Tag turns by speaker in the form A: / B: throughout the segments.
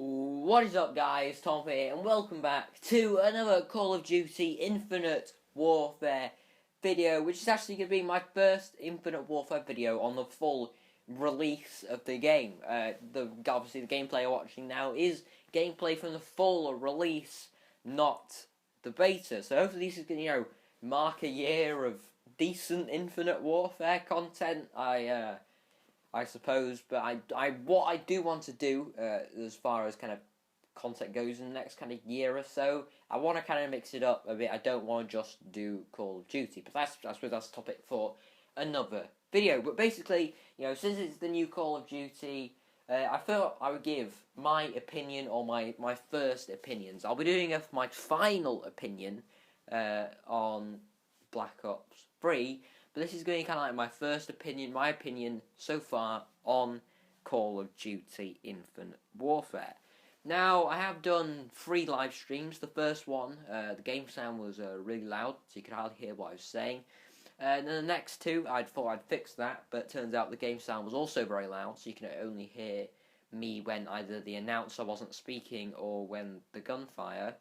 A: What is up, guys? Tom here, and welcome back to another Call of Duty Infinite Warfare video, which is actually going to be my first Infinite Warfare video on the full release of the game. Obviously, the gameplay you're watching now is gameplay from the full release, not the beta. So hopefully this is going to, mark a year of decent Infinite Warfare content. I suppose, but what I do want to do, as far as kind of content goes in the next kind of year or so, I want to kind of mix it up a bit. I don't want to just do Call of Duty, but I suppose that's a topic for another video. But basically, since it's the new Call of Duty, I thought I would give my opinion, or my first opinions. I'll be doing my final opinion on Black Ops 3. But this is going to be kind of like my first opinion, my opinion so far on Call of Duty Infinite Warfare. Now, I have done 3 live streams. The first one, the game sound was really loud, so you could hardly hear what I was saying. And then the next 2, I thought I'd fix that, but it turns out the game sound was also very loud, so you can only hear me when either the announcer wasn't speaking or when the gunfire,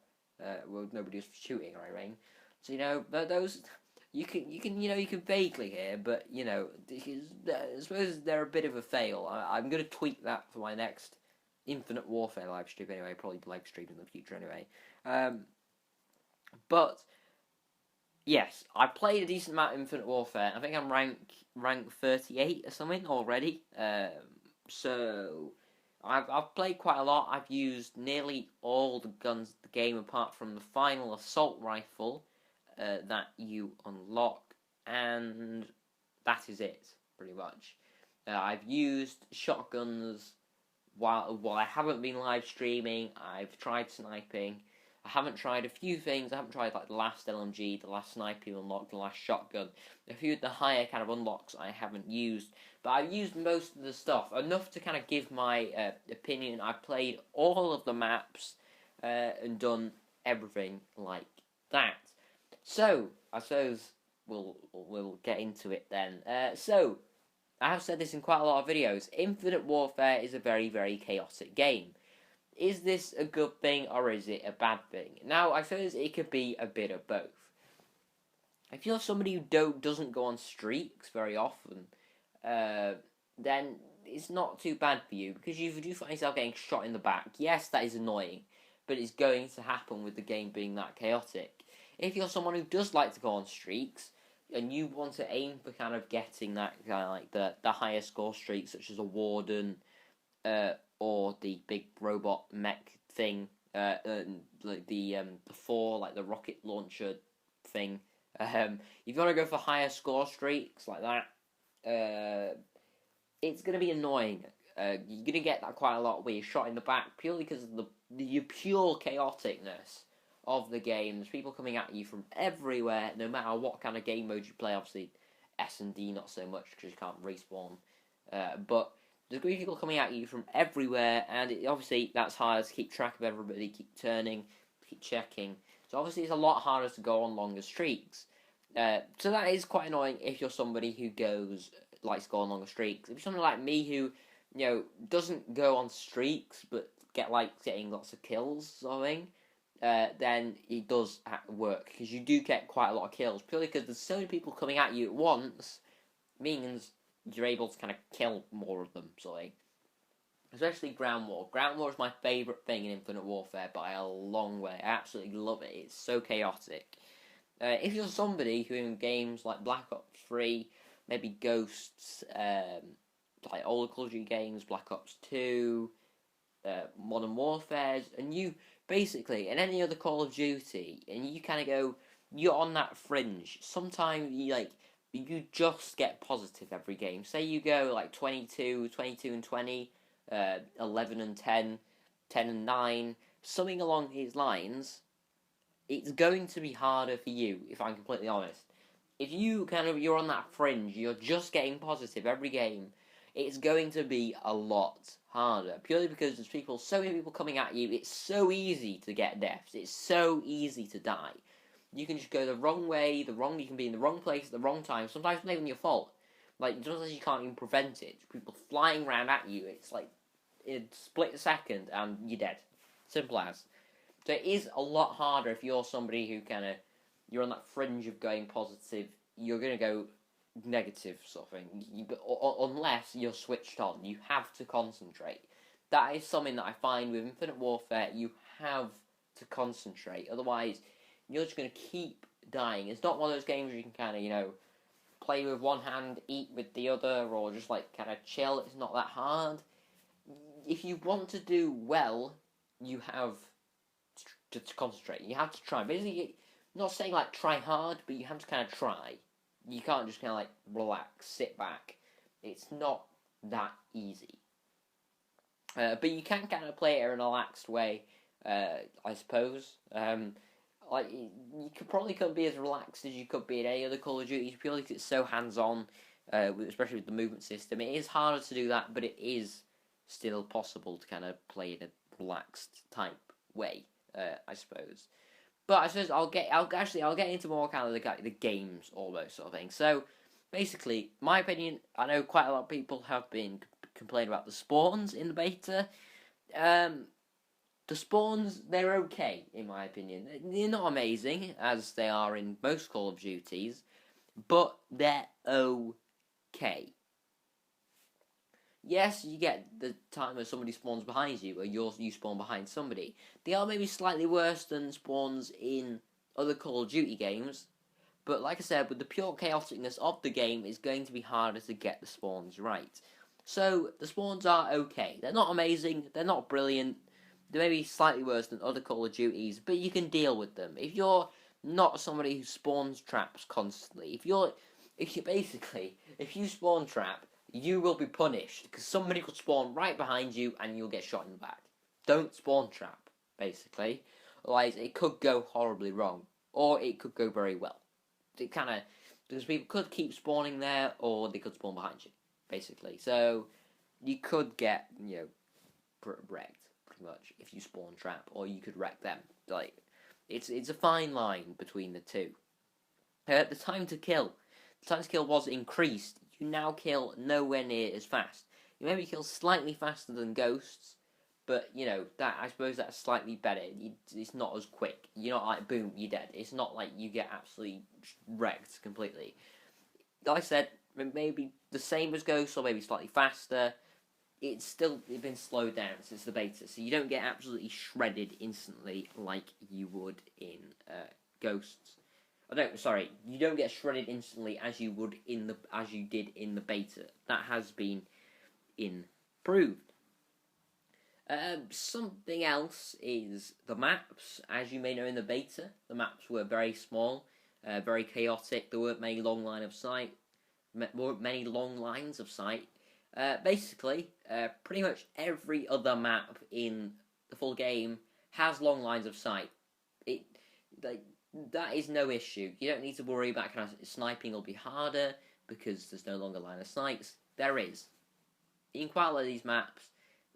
A: nobody was shooting or anything. So, but those... You can vaguely hear, but, I suppose they're a bit of a fail. I'm going to tweak that for my next Infinite Warfare live stream anyway, probably live stream in the future anyway. But, yes, I've played a decent amount of Infinite Warfare. I think I'm rank 38 or something already. So, I've played quite a lot. I've used nearly all the guns of the game apart from the final assault rifle. That you unlock, and that is it, pretty much. I've used shotguns while I haven't been live streaming. I've tried sniping. I haven't tried a few things. I haven't tried like the last LMG, the last sniper unlock, the last shotgun. A few of the higher kind of unlocks I haven't used, but I've used most of the stuff, enough to kind of give my opinion. I've played all of the maps and done everything like that. So, I suppose we'll get into it then. So, I have said this in quite a lot of videos. Infinite Warfare is a very, very chaotic game. Is this a good thing or is it a bad thing? Now, I suppose it could be a bit of both. If you're somebody who doesn't go on streaks very often, then it's not too bad for you, because if you do find yourself getting shot in the back, yes, that is annoying, but it's going to happen with the game being that chaotic. If you're someone who does like to go on streaks, and you want to aim for kind of getting that kind of like the higher score streaks, such as a Warden, or the big robot mech thing, like the 4, like the rocket launcher thing. If you want to go for higher score streaks like that, it's going to be annoying. You're going to get that quite a lot where you're shot in the back purely because of the pure chaoticness of the game. There's people coming at you from everywhere, no matter what kind of game mode you play. Obviously, S&D not so much because you can't respawn. But there's going to be people coming at you from everywhere, and obviously that's hard to keep track of everybody, keep turning, keep checking. So obviously it's a lot harder to go on longer streaks. So that is quite annoying if you're somebody who likes to go on longer streaks. If you're somebody like me who, doesn't go on streaks but getting lots of kills sort of thing, then it does work, because you do get quite a lot of kills, purely because there's so many people coming at you at once, means you're able to kind of kill more of them, especially ground war. Ground war is my favourite thing in Infinite Warfare by a long way. I absolutely love it. It's so chaotic. If you're somebody who in games like Black Ops 3, maybe Ghosts, like older Call of Duty games, Black Ops 2, Modern Warfare, and you basically, in any other Call of Duty, and you kind of go, you're on that fringe. Sometimes you just get positive every game. Say you go like 22 and 20, 11 and 10, 10 and 9, something along these lines. It's going to be harder for you, if I'm completely honest. If you're on that fringe, you're just getting positive every game, it's going to be a lot harder, purely because there's so many people coming at you. It's so easy to get deaths. It's so easy to die. You can just go the wrong way, you can be in the wrong place at the wrong time. Sometimes it's not even your fault. Sometimes you can't even prevent it. People flying around at you. It's like, in split second and you're dead. Simple as. So it is a lot harder if you're somebody who you're on that fringe of going positive. You're gonna go negative sort of thing. Unless you're switched on, you have to concentrate. That is something that I find with Infinite Warfare. You have to concentrate, otherwise you're just gonna keep dying. It's not one of those games where you can play with one hand, eat with the other, or just chill. It's not that hard. If you want to do well, you have to concentrate. You have to try. Basically, not saying try hard, but you have to try. You can't just relax, sit back. It's not that easy. But you can play it in a relaxed way, I suppose. You couldn't be as relaxed as you could be in any other Call of Duty, purely because it's so hands-on, especially with the movement system. It is harder to do that, but it is still possible to play in a relaxed type way, I suppose. But I suppose I'll get into more the games almost sort of thing. So basically, my opinion, I know quite a lot of people have been complaining about the spawns in the beta. The spawns, they're okay, in my opinion. They're not amazing, as they are in most Call of Duties, but they're okay. Yes, you get the time where somebody spawns behind you, or you spawn behind somebody. They are maybe slightly worse than spawns in other Call of Duty games, but like I said, with the pure chaoticness of the game, it's going to be harder to get the spawns right. So, the spawns are okay. They're not amazing, they're not brilliant, they may be slightly worse than other Call of Duties, but you can deal with them. If you're not somebody who spawns traps constantly, if you spawn trap, you will be punished, because somebody could spawn right behind you and you'll get shot in the back. Don't spawn trap, basically. Otherwise, it could go horribly wrong, or it could go very well. Because people could keep spawning there, or they could spawn behind you, basically. So, you could get, wrecked, pretty much, if you spawn trap, or you could wreck them. It's a fine line between the two. The time to kill was increased. You now kill nowhere near as fast. You maybe kill slightly faster than ghosts, but I suppose that's slightly better. It's not as quick. You're not boom, you're dead. It's not like you get absolutely wrecked completely. Like I said, maybe the same as ghosts, or maybe slightly faster. It's been slowed down since the beta, so you don't get absolutely shredded instantly like you would in Ghosts. You don't get shredded instantly as you did in the beta. That has been improved. Something else is the maps. As you may know, in the beta, the maps were very small, very chaotic. There weren't many long lines of sight. Basically, pretty much every other map in the full game has long lines of sight. That is no issue. You don't need to worry about sniping will be harder because there's no longer line of sights. There is. In quite a lot of these maps,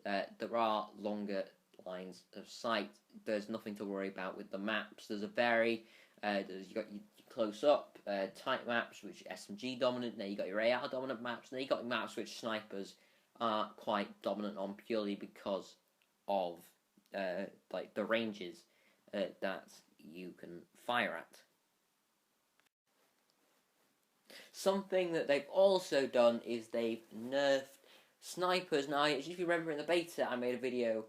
A: there are longer lines of sight. There's nothing to worry about with the maps. There's you got your close up, tight maps, which are SMG dominant. Then you got your AR dominant maps. And then you got maps which snipers are quite dominant on, purely because of the ranges that you can fire at. Something that they've also done is they've nerfed snipers. Now, if you remember in the beta, I made a video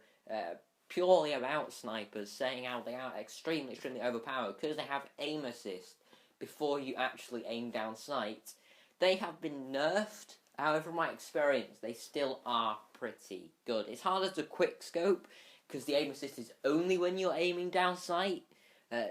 A: purely about snipers, saying how they are extremely, extremely overpowered because they have aim assist before you actually aim down sight. They have been nerfed. However, from my experience, they still are pretty good. It's harder to quick scope because the aim assist is only when you're aiming down sight.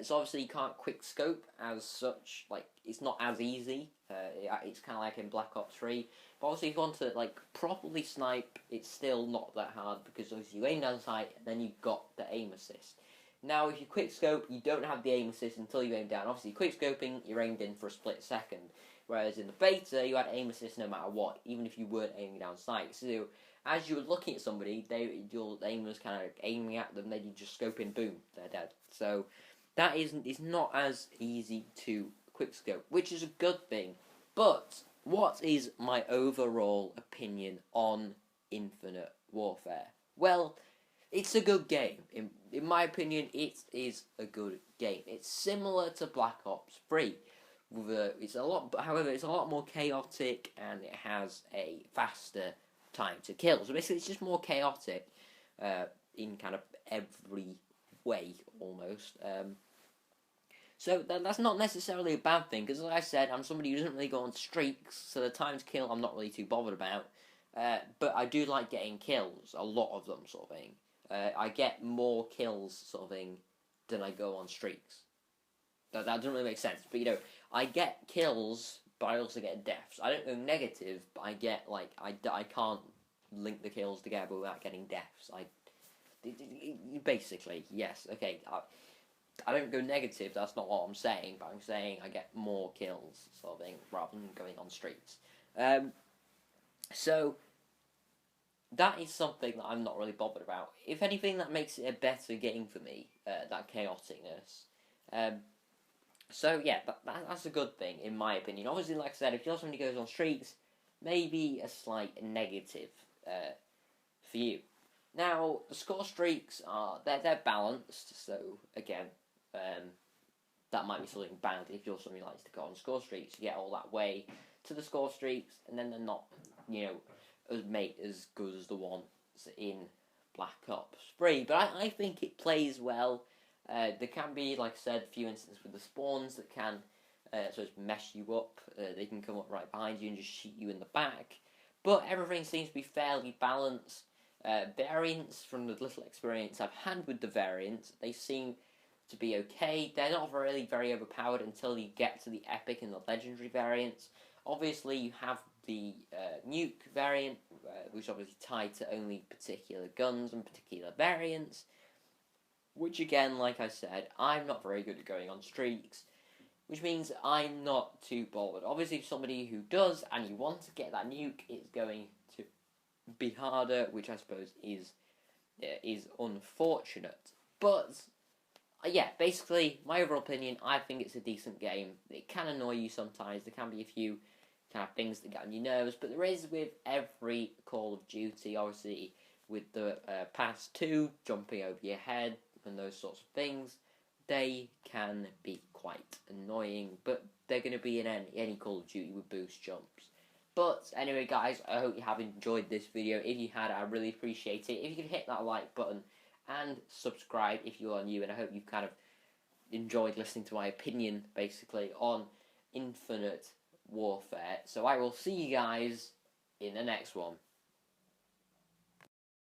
A: So obviously you can't quick scope as such. It's not as easy. It's kind of like in Black Ops 3. But obviously if you want to properly snipe, it's still not that hard because obviously you aim down sight and then you've got the aim assist. Now if you quick scope, you don't have the aim assist until you aim down. Obviously quick scoping, you're aimed in for a split second. Whereas in the beta, you had aim assist no matter what, even if you weren't aiming down sight. So as you were looking at somebody, your aim was kind of aiming at them, then you just scope in, boom, they're dead. So that is not as easy to quickscope, which is a good thing. But what is my overall opinion on Infinite Warfare? Well, it's a good game. In my opinion, it is a good game. It's similar to Black Ops 3. However, it's a lot more chaotic and it has a faster time to kill. So basically, it's just more chaotic in kind of every way almost. So that's not necessarily a bad thing, because as I said, I'm somebody who doesn't really go on streaks, so the time to kill I'm not really too bothered about. But I do like getting kills, a lot of them, sort of thing. I get more kills, sort of thing, than I go on streaks. That doesn't really make sense, but I get kills, but I also get deaths. I don't go negative, but I get, I can't link the kills together without getting deaths. Basically, yes, okay, I don't go negative, that's not what I'm saying, but I'm saying I get more kills, sort of thing, rather than going on streaks. So, that is something that I'm not really bothered about. If anything, that makes it a better game for me, that chaoticness. So, yeah, that's a good thing, in my opinion. Obviously, like I said, if you're somebody who goes on streaks, maybe a slight negative for you. Now, the score streaks they're balanced, so again, that might be something bad if you're somebody who likes to go on score streaks. You get all that way to the score streaks, and then they're not, as good as the ones in Black Ops 3. But I think it plays well. There can be, like I said, a few instances with the spawns that can sort of mess you up. They can come up right behind you and just shoot you in the back. But everything seems to be fairly balanced. Variants, from the little experience I've had with the variants, they seem to be okay. They're not really very overpowered until you get to the epic and the legendary variants. Obviously, you have the nuke variant, which is obviously tied to only particular guns and particular variants, which again, like I said, I'm not very good at going on streaks, which means I'm not too bothered. Obviously, if somebody who does, and you want to get that nuke, it's going to be harder, which I suppose is unfortunate. But yeah, basically, my overall opinion, I think it's a decent game. It can annoy you sometimes. There can be a few kind of things that get on your nerves, but there is with every Call of Duty. Obviously, with the past 2 jumping over your head and those sorts of things, they can be quite annoying. But they're going to be in any Call of Duty with boost jumps. But anyway, guys, I hope you have enjoyed this video. If you had, I really appreciate it. If you could hit that like button and subscribe if you are new, and I hope you've kind of enjoyed listening to my opinion, basically, on Infinite Warfare. So I will see you guys in the next one.